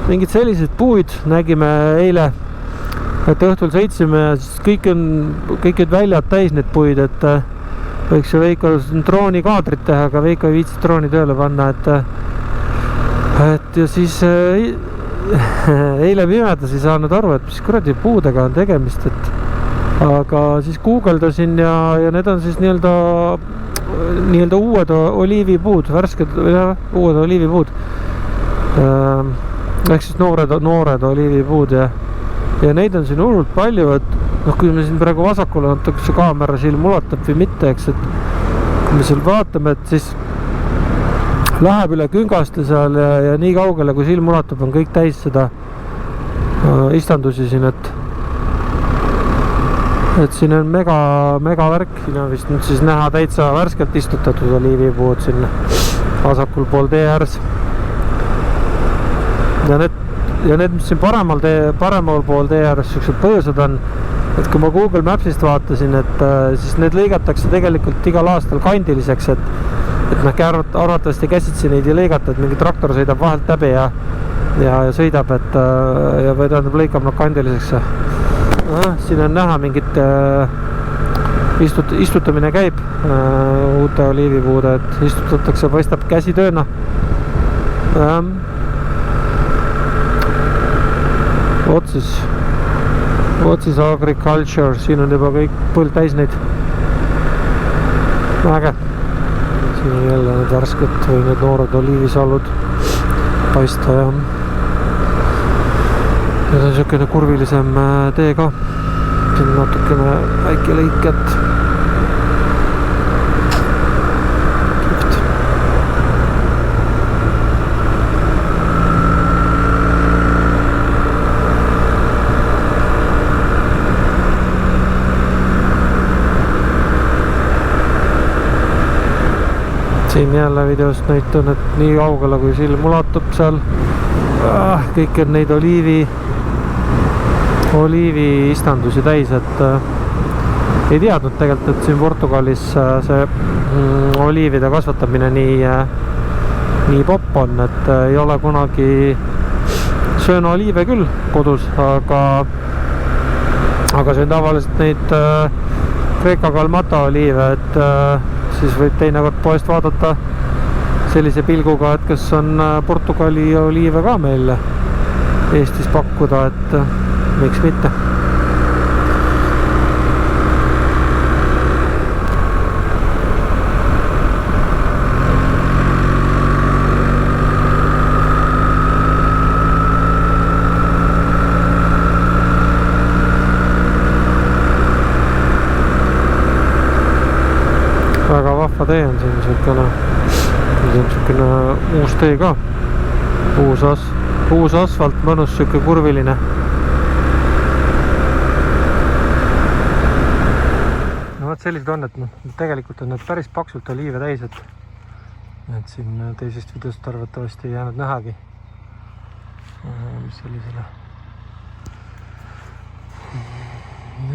mingid sellised puid nägime eile, et õhtul sõitsime ja siis kõik on väljad täis need puid, et võiks ju Veiko droonikaadrit teha, aga Veiko ei viitsi drooni tööle panna, et ja siis eile pimedas ei saanud aru, et mis kuradi puudega on tegemist, et aga siis guugeldasin ja need on siis nii-öelda uued oliivipuud, värsked uued oliivipuud, ehk siis noored oliivipuud ja neid on siin hullult palju, et kui me siin praegu vasakule natuke kaamera silm ulatab või mitte, eks, et kui me seal vaatame, et siis läheb üle küngaste seal ja nii kaugele, kui silm ulatab, on kõik täis seda istandusi siin, et siin on mega värk, siin on vist nüüd siis näha täitsa värskelt istutatud oliivipuud siin vasakul pool tee ääres. Ja need, mis siin paremal pool tee ääres siuksed põõsad on, et kui ma Google Mapsist vaatasin, et siis need lõigatakse tegelikult igal aastal kandiliseks, et arvatavasti käsitsi neid ei lõigata, et mingi traktor sõidab vahelt läbi ja sõidab, või tähendab lõikab nad kandiliseks. Siin on näha mingit istutamine käib uute oliivipuude, et istutatakse, paistab käsitööna. Otsis agriculture, siin on juba kõik põld täis neid. Äge. Siin on jälle need värsked või need noored oliivisalud paista ja need on niisugune kurvilisem tee ka. Siin on natukene väike lõik, et siin jälle videost näitan, et nii kaugele kui silm ulatub seal kõik on neid oliivi istandusi täis, et ei teadnud tegelikult, et siin Portugalis see oliivide kasvatamine nii popp on, et ei ole kunagi söön oliive küll kodus, aga see on tavaliselt neid Kreeka Kalmata oliive, et siis võib teinekord poest vaadata sellise pilguga, et kas on Portugali oliive ka meil Eestis pakkuda, et miks mitte. Väga vahva tee on siin niisugune uus tee ka, uus asfalt, mõnus niisugune kurviline. No võt sellised on, et tegelikult on need päris paksult oliive täis, et siin teisest videost arvatavasti ei jäänud nähagi, mis sellisele.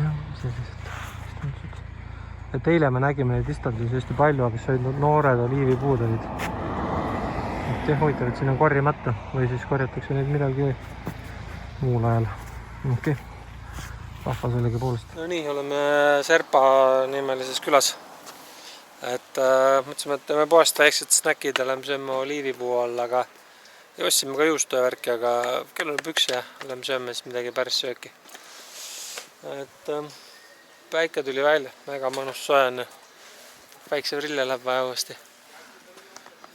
Jah, sellised. Et eile me nägime neid istandusi hästi palju, aga see noored oliivipuud olid. Et huvitav, et siin on korjamata või siis korjatakse neid midagi muul ajal. Okei, vahva sellegi poolest. No nii, oleme Serpa nimelises külas. Et mõtlesime, et teeme poest väiksed snäkid ja lähme sööme oliivipuu all, aga ostsime ka juustu ja värki, aga kell on püks ja lähme sööme siis midagi päris sööki. Et päike tuli välja, väga mõnus soojane. Päiksevrille läheb vaja uuesti.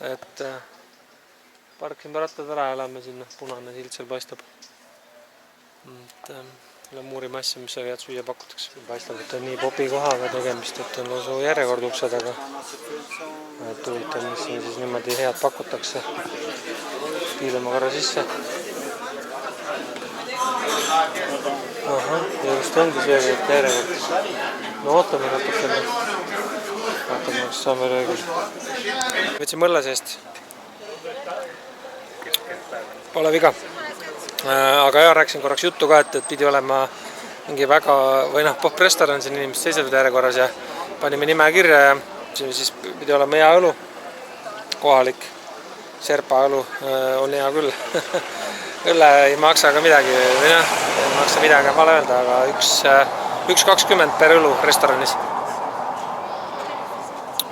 Et parkime rattad ära ja lähme sinna, punane sild seal paistab. Lähme uurime asja, mis seal head süüa pakutakse. Paistab, et on nii popi kohaga tegemist, et on lausa järjekord ukse taga. Et huvitav, mis siin siis niimoodi head pakutakse. Piilame korra sisse. Aha, ja just ongi söögid järjekord. No ootame natukene. Vaatame, kas saame röögil. Võtsin mõlle seest. Pole viga. Aga jah, rääksin korraks juttu ka, et pidi olema mingi väga, või popp restoran siin inimesed seisavad järjekorras ja panime nime kirja ja siis pidi olema hea õlu. Kohalik Serpa õlu on hea küll. õlle ei maksa ka midagi, või noh, ei maksa midagi vale öelda, aga 1,20 per õlu restoranis.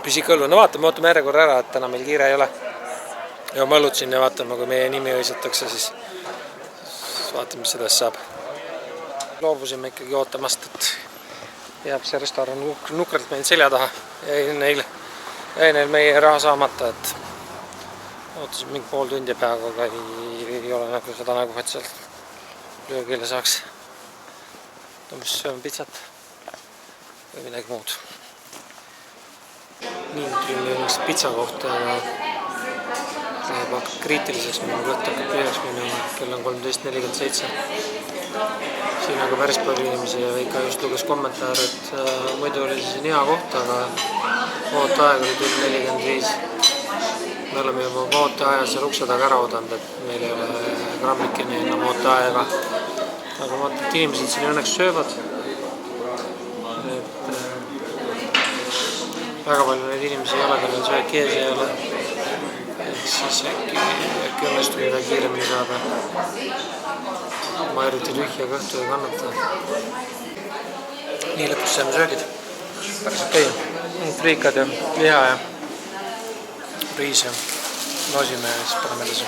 Püsik õllu. No vaatame, ootame järjekorra ära, et täna meil kiire ei ole. Ja ma õllutsin ja vaatame, kui meie nimi õisatakse, siis vaatame, mis sellest saab. Loobusime ikkagi ootamast, et jääb see restoran nukralt meil selja taha. Jäi neil meie raha saamata, et ootasin mingi pool tundi peaaegu, aga ei ole nagu seda nagu, et sealt löögile saaks. Mis sööme pitsat või midagi muud. Nii tuli üks pitsa kohta ja läheb hakkab kriitiliseks, minu kõht hakkab tühjaks minema, kell on 13.47. Siin aga päris palju inimesi ja Veika just luges kommentaar, et muidu oli siin hea koht, aga ooteaeg oli 45. Me oleme juba ooteaja seal ukse taga ära oodanud, et meil ei ole grammikeni enam ooteaega. Aga vaata, et inimesed siin õnneks söövad. Et väga palju neid inimesi ei ole, kellel sööd kees ei ole. Et siis äkki õnnestu midagi kiiremini saada. Ma eriti lühja kõhtu ei kannata. Nii lõpus saame söögid. Päris okei. Friikad ja liha ja riis ja loosime ja siis paneme edasi.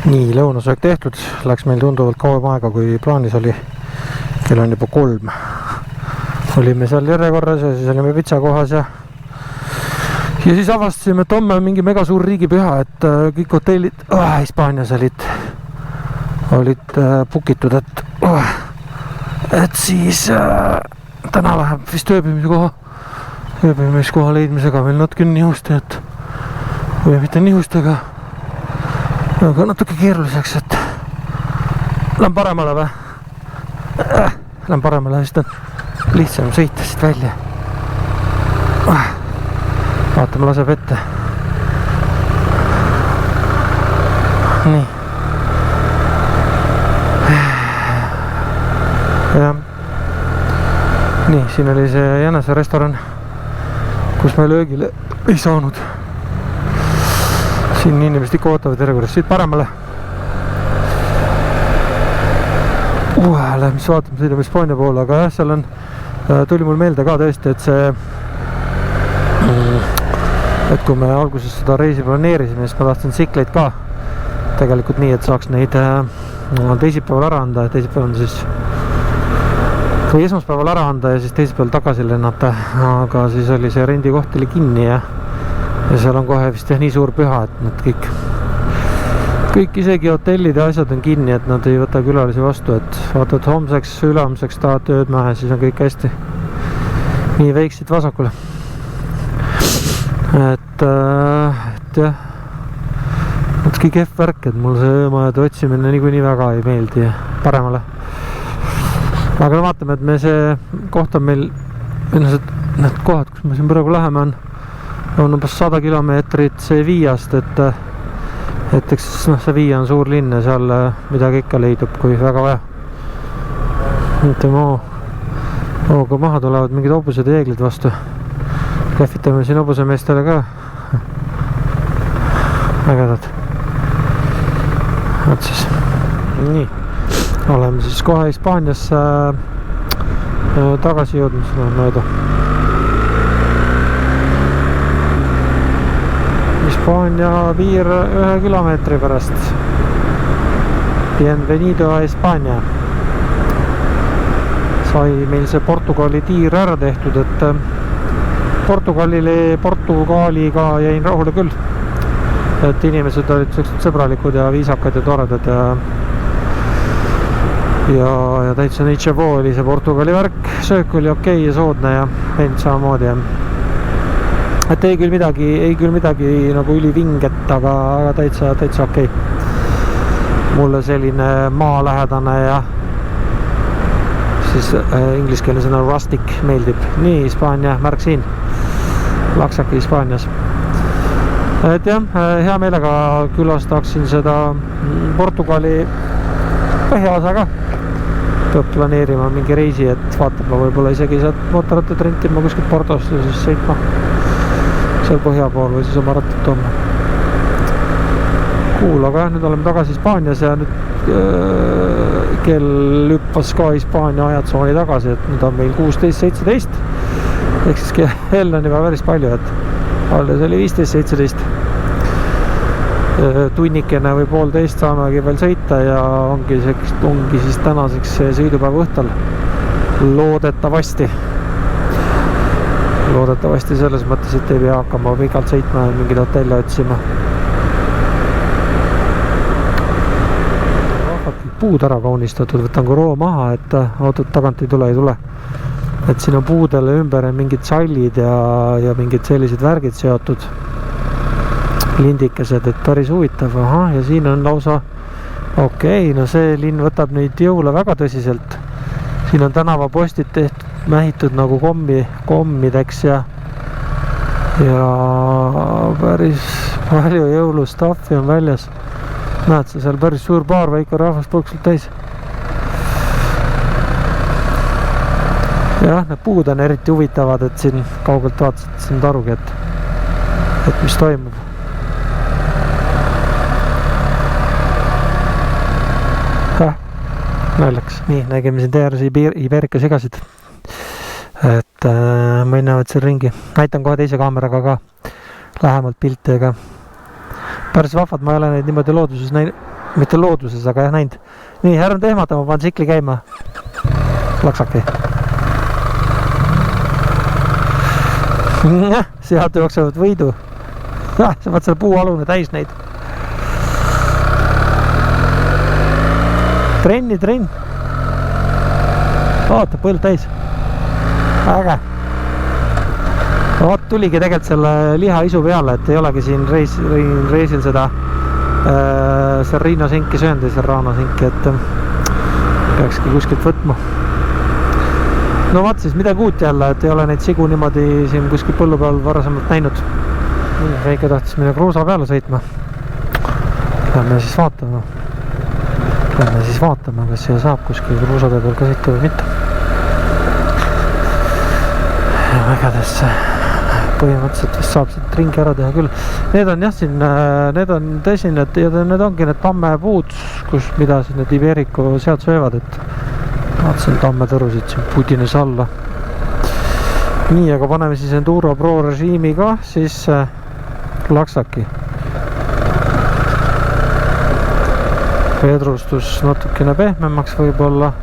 Nii, lõunasöök tehtud. Läks meil tunduvalt kauem aega, kui plaanis oli. Kell on juba 3. Olime seal järjekorras ja siis olime pitsa kohas ja siis avastasime, et homme on mingi mega suur riigipüha, et kõik hotellid Hispaanias olid pukitud, et siis täna läheb vist ööbimiskoha leidmisega meil natuke nihustajat või mitte nihustega, aga natuke keeruliseks, et lähen paremale või? Lähen paremale, sest on lihtsam sõita siit välja. Vaatame, laseb ette. Nii. Ja. Nii, siin oli see Jänese restoran, kus me löögile ei saanud. Siin inimesed ikka ootavad järjekorras siit paremale. Lähme siis vaatame, sõidame Hispaania poole, aga jah, seal on, tuli mul meelde ka tõesti, et see, et kui me alguses seda reisi planeerisime, siis ma tahtsin tsikleid ka tegelikult nii, et saaks neid teisipäeval ära anda, teisipäeval on siis või esmaspäeval ära anda ja siis teisipäeval tagasi lennata, aga siis oli see rendikoht oli kinni ja seal on kohe vist nii suur püha, et nad kõik isegi hotellid ja asjad on kinni, et nad ei võta külalisi vastu, et vaatad homseks, ülehomseks tahad tööd maha ja siis on kõik hästi. Nii veiksid vasakule. Et jah, natuke kehv värk, et mul see öömajade otsimine niikuinii väga ei meeldi paremale. Aga vaatame, et me see koht on meil, need kohad, kus me siin praegu läheme, on umbes 100 kilomeetrit Sevillast, et eks Sevilla on suur linn ja seal midagi ikka leidub, kui väga vaja. Ütleme, kui maha tulevad mingid hobused ja jeeglid vastu. Kähvitame siin hobusemeestele ka. Ägedad. Võt siis. Nii. Oleme siis kohe Hispaaniasse tagasi jõudnud mööda. Hispaania piir 1 kilomeetri pärast. Bienvenido a Hispaania. Sai meil see Portugali tiir ära tehtud, et Portugaaliga jäin rahule küll. Et inimesed olid sellised sõbralikud ja viisakad ja toredad ja täitsa Nichevo oli see Portugali värk. Söök oli okei ja soodne ja vend samamoodi. Et ei küll midagi nagu ülivinget, aga täitsa okei. Mulle selline maalähedane ja siis ingliskeelne sõna rustic meeldib. Nii, Hispaania märk siin. Laksaki Hispaanias. Et jah, hea meelega külastaksin seda Portugali põhjaosa ka. Peab planeerima mingi reisi, et vaatama võib-olla isegi sealt mootorrattad rentima kuskilt Portost ja siis sõitma seal põhja pool või siis oma rattad tooma. cool, aga jah, nüüd oleme tagasi Hispaanias ja nüüd kell hüppas ka Hispaania ajatsooni tagasi, et nüüd on meil 16:17 ehk siis kell on juba päris palju, et alles oli 15:17 tunnikene või 1,5 saamegi veel sõita ja ongi siis tänaseks sõidupäeva õhtul loodetavasti selles mõttes, et ei pea hakkama pikalt sõitma ja mingid hotelle otsima. Puud ära kaunistatud, võtan koroo maha, et autot tagant ei tule. Et siin on puudele ümber mingid sallid ja mingid sellised värgid seotud, lindikesed, et päris huvitav. Aha, ja siin on lausa okei, no see linn võtab neid jõule väga tõsiselt. Siin on tänavapostid mähitud nagu kommideks ja päris palju jõulustaffi on väljas. Näed sa seal päris suur baar, väike rahvast põksult täis. Jah, need puud on eriti huvitavad, et siin kaugelt vaatasid, et siin tarugi, et mis toimub. Naljaks. Nii, nägime siin teeres Iberica segasid. Et ma ei näevad siin ringi. Näitan kohe teise kaameraga ka lähemalt pilti, aga päris vahvad, ma ei ole neid niimoodi looduses näinud, mitte looduses, aga jah näinud. Nii, ärme tehmata, ma panen tsikli käima. Laksaki. Sealt jooksevad võidu. Sa vaat selle puualune täis neid. Trenn. Vaata, põld täis. Äge. Vaat tuligi tegelikult selle lihaisu peale, et ei olegi siin reisil seda Serrano sinki söönud ja Serrano sinki, et peakski kuskilt võtma. No vaat siis midagi uut jälle, et ei ole neid sigu niimoodi siin kuskil põllu peal varasemalt näinud. Veike tahtis minna kruusa peale sõitma. Lähme siis vaatama, kas siia saab kuskil kruusade peal ka sõita või mitte. Ja vägedesse põhimõtteliselt vist saab siit ringi ära teha küll. Need on jah siin, need on tõsine, ja need ongi need tammepuud, mida siin need Iberico sealt söövad, et vaatasin tammetõrusid siin pudines alla. Nii, aga paneme siis Enduro Pro režiimi ka, siis laksaki. Vedrustus natukene pehmemaks võib-olla.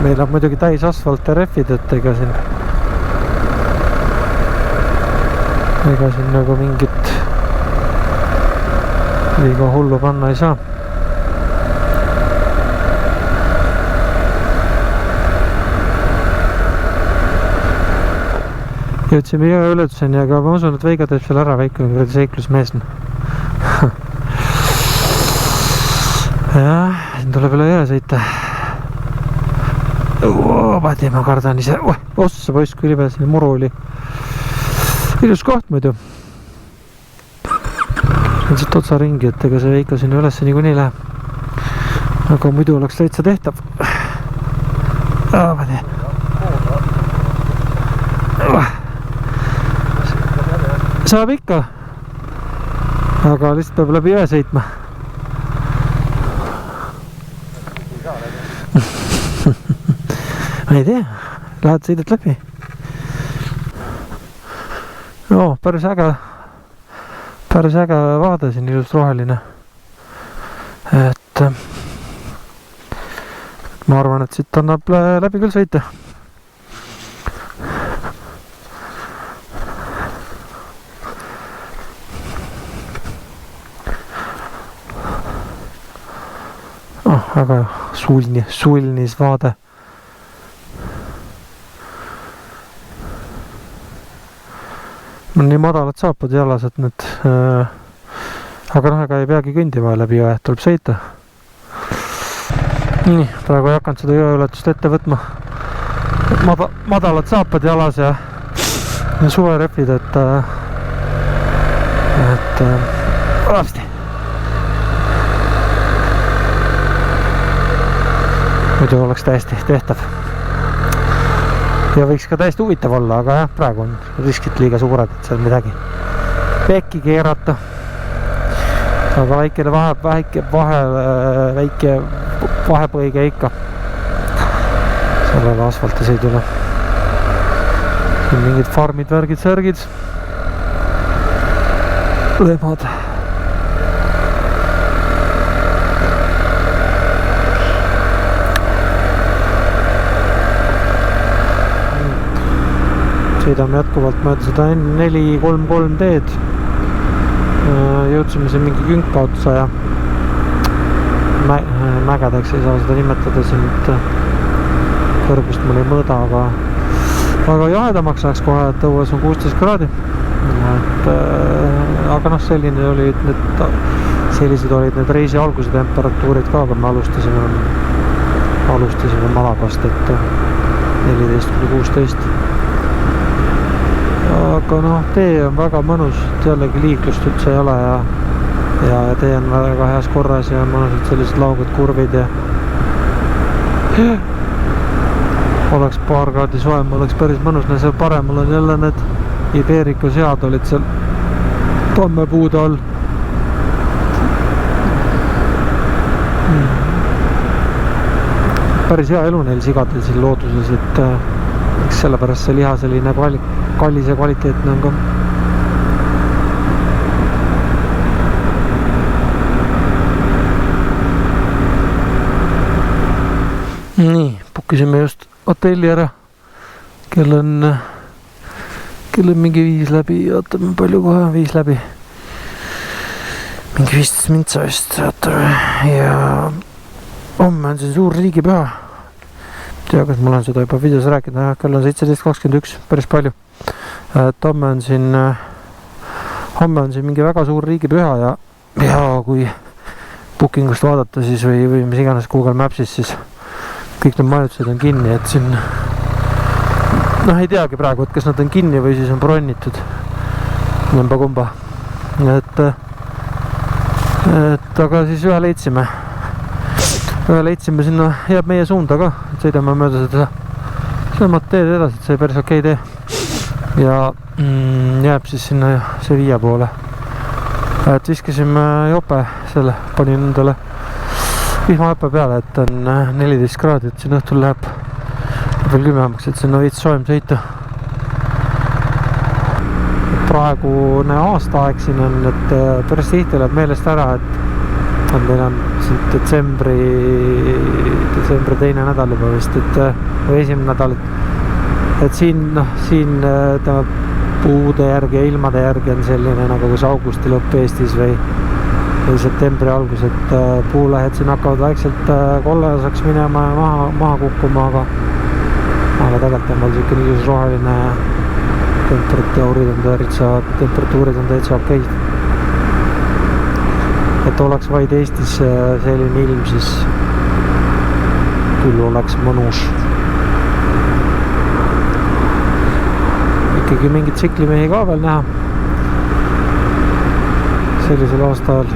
Meil on muidugi täis asfalt ja rehvid, et ega siin nagu mingit liiga hullu panna ei saa. Jõudsime jõe ületuseni, aga ma usun, et Veiga teeb seal ära, väike on kuradi seiklusmees. Jah, siin tuleb üle jõe sõita. Padi, ma kardan ise. Ossa poiss, kui libe siin muru oli. Ilus koht muidu. On siit otsa ringi, et ega see Veika sinna ülesse niikuinii läheb. Aga muidu oleks täitsa tehtav. Padi. Saab ikka. Aga lihtsalt peab läbi jõe sõitma. Ma ei tea, lähed sõidad läbi. Päris äge vaade siin, ilus roheline. Et ma arvan, et siit annab läbi küll sõita. Väga sulnis vaade. Mul on nii madalad saapad jalas, et need aga ega ei peagi kõndima läbi jõe, tuleb sõita. Nii, praegu ei hakanud seda jõeületust ette võtma. Madalad saapad jalas ja suverehvid, et varsti. Muidu oleks täiesti tehtav. Ja võiks ka täiesti huvitav olla, aga jah, praegu on riskid liiga suured, et seal midagi pekki keerata. aga väike vahepõige ikka sellele asfaltisõidule. Siin mingid farmid, värgid, särgid, lehmad. Sõidame jätkuvalt mööda seda N433 teed. Jõudsime siin mingi künka otsa ja mägedeks ei saa seda nimetada siin, et kõrgust mul ei mõõda, aga jahedamaks läheks kohe, et õues on 16 kraadi. Aga noh, sellised olid need reisi alguse temperatuurid ka, kui me alustasime Malagast, et 14–16. Aga noh, tee on väga mõnus, jällegi liiklust üldse ei ole ja tee on väga heas korras ja mõnusad sellised lauged kurvid ja oleks paar kraadi soem, oleks päris mõnus. Seal paremal on jälle need Iberico sead olid seal tammepuude all. Päris hea elu neil sigadel siin looduses, et eks sellepärast see liha selline kallis ja kvaliteetne on ka. Nii, pukkisime just hotelli ära. Kell on mingi 5 läbi, vaatame palju kohe 5 läbi. Mingi 15 mintsa vist, vaatame. Ja homme on siin suur riigipüha. Tea, kas mul on seda juba videos rääkida, kell on 17.21, päris palju. Et homme on siin mingi väga suur riigipüha ja kui bookingust vaadata siis või mis iganes Google Mapsis, siis kõik need majutused on kinni, et siin ei teagi praegu, et kas nad on kinni või siis on bronnitud mõmba kumba. Et aga siis ühe leidsime sinna, jääb meie suunda ka, et sõidame mööda seda samad teed edasi, et see päris okei tee ja jääb siis sinna Sevilla poole. Et viskasime jope selle, panin endale vihmajope peale, et on 14 kraadi, et siin õhtul läheb veel külmemaks, et sinna veits soem sõita. Praegune aastaaeg siin on, et päris tihti läheb meelest ära, et meil on siin detsembri teine nädal juba vist, või esimene nädal, et siin puude järgi ja ilmade järgi on selline nagu kas augusti lõpp Eestis või septembri algus, et puulehed siin hakkavad vaikselt kollaseks minema ja maha kukkuma, aga tegelikult on meil siuke ilus roheline temperatuurid on täitsa okeid. Et oleks vaid Eestis selline ilm, siis küll oleks mõnus. Ikkagi mingid tsiklimehi ka veel näha sellisel aastal.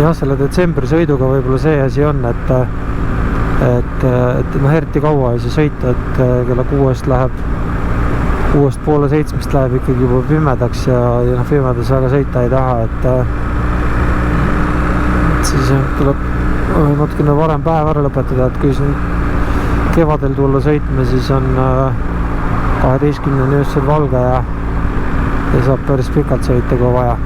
Jah, selle detsembri sõiduga võib-olla see asi on, et eriti kaua ei saa sõita, et kella 6 läheb 6:30 läheb ikkagi juba pimedaks ja pimedas väga sõita ei taha, et siis tuleb natukene varem päev ära lõpetada, et kui siin kevadel tulla sõitme, siis on 12 öösel valge ja saab päris pikalt sõita, kui vaja.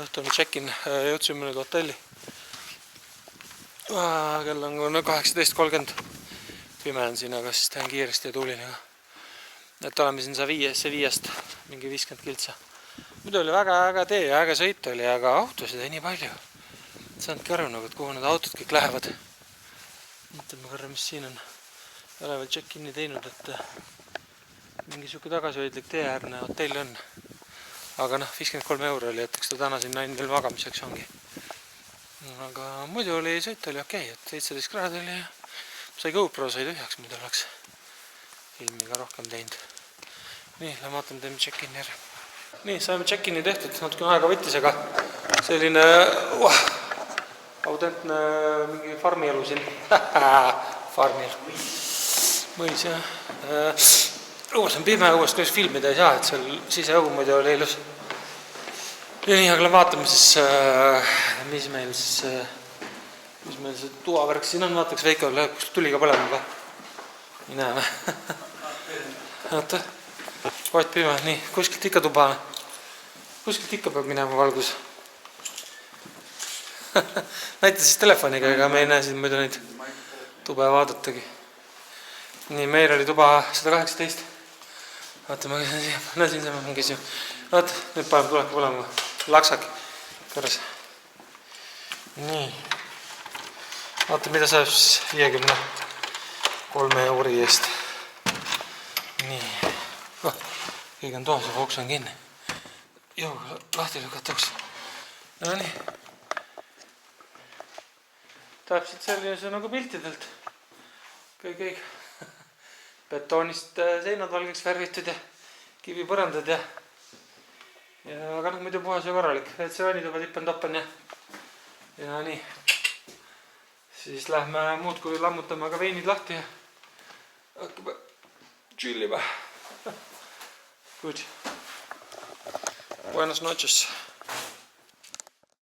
Õhtune check-in, jõudsime nüüd hotelli. Kell on 18.30. Pime on siin, aga siis teen kiiresti ja tuulin. Et oleme siin Sevillast mingi 50 kiltsa. Muidu oli väga äge tee ja äge sõit oli, aga autosid ei nii palju. Saanudki aru, et kuhu need autod kõik lähevad. Mõtleme korra, mis siin on. Ei ole veel check-inni teinud, et mingi siuke tagasihoidlik teeäärne hotell on. Aga 53 € oli, et eks ta täna siin ainult veel magamiseks ongi. Aga muidu oli sõit oli okei, et 17 kraadi oli ja sai GoPro sai tühjaks, muidu oleks filmiga rohkem teinud. Nii, lähme vaatame, teeme check-in ära. Nii, saime check-inni tehtud, natukene aega võttis, aga selline autentne mingi farmi elu siin. Farmi elu. mõis jah. Õues on pime, õues kuidas filmida ei saa, et seal siseõu muidu oli ilus. Ja nii, aga vaatame siis, mis meil see tuavärk siin on, vaataks Veiko, kus tuli ka põlema ka. Ei näe või? Oota, vaat pime, nii, kuskilt ikka tuba. Kuskilt ikka peab minema valgus. Näita siis telefoniga, ega me ei näe siin muidu neid tube vaadatagi. Nii, meil oli tuba 118. Vaata, ma käisin siia, näsin sama mingis ju. Vaata, nüüd paneb tulebki põlema. Laksaki kõrres. Nii. Vaata, mida saab siis 53 euri eest. Nii. Keegi on toas, aga uks on kinni. Jõuga lahti lükata uks. No nii. Täpselt sellise nagu piltidelt. Kõik. Betoonist seinad valgeks värvitud ja kivipõrandad ja aga muidu puhas ja korralik. Et see vanituba tippen toppen ja nii. Siis lähme muud kui lammutame ka veinid lahti ja hakkab chillima. Good. Buenas noches.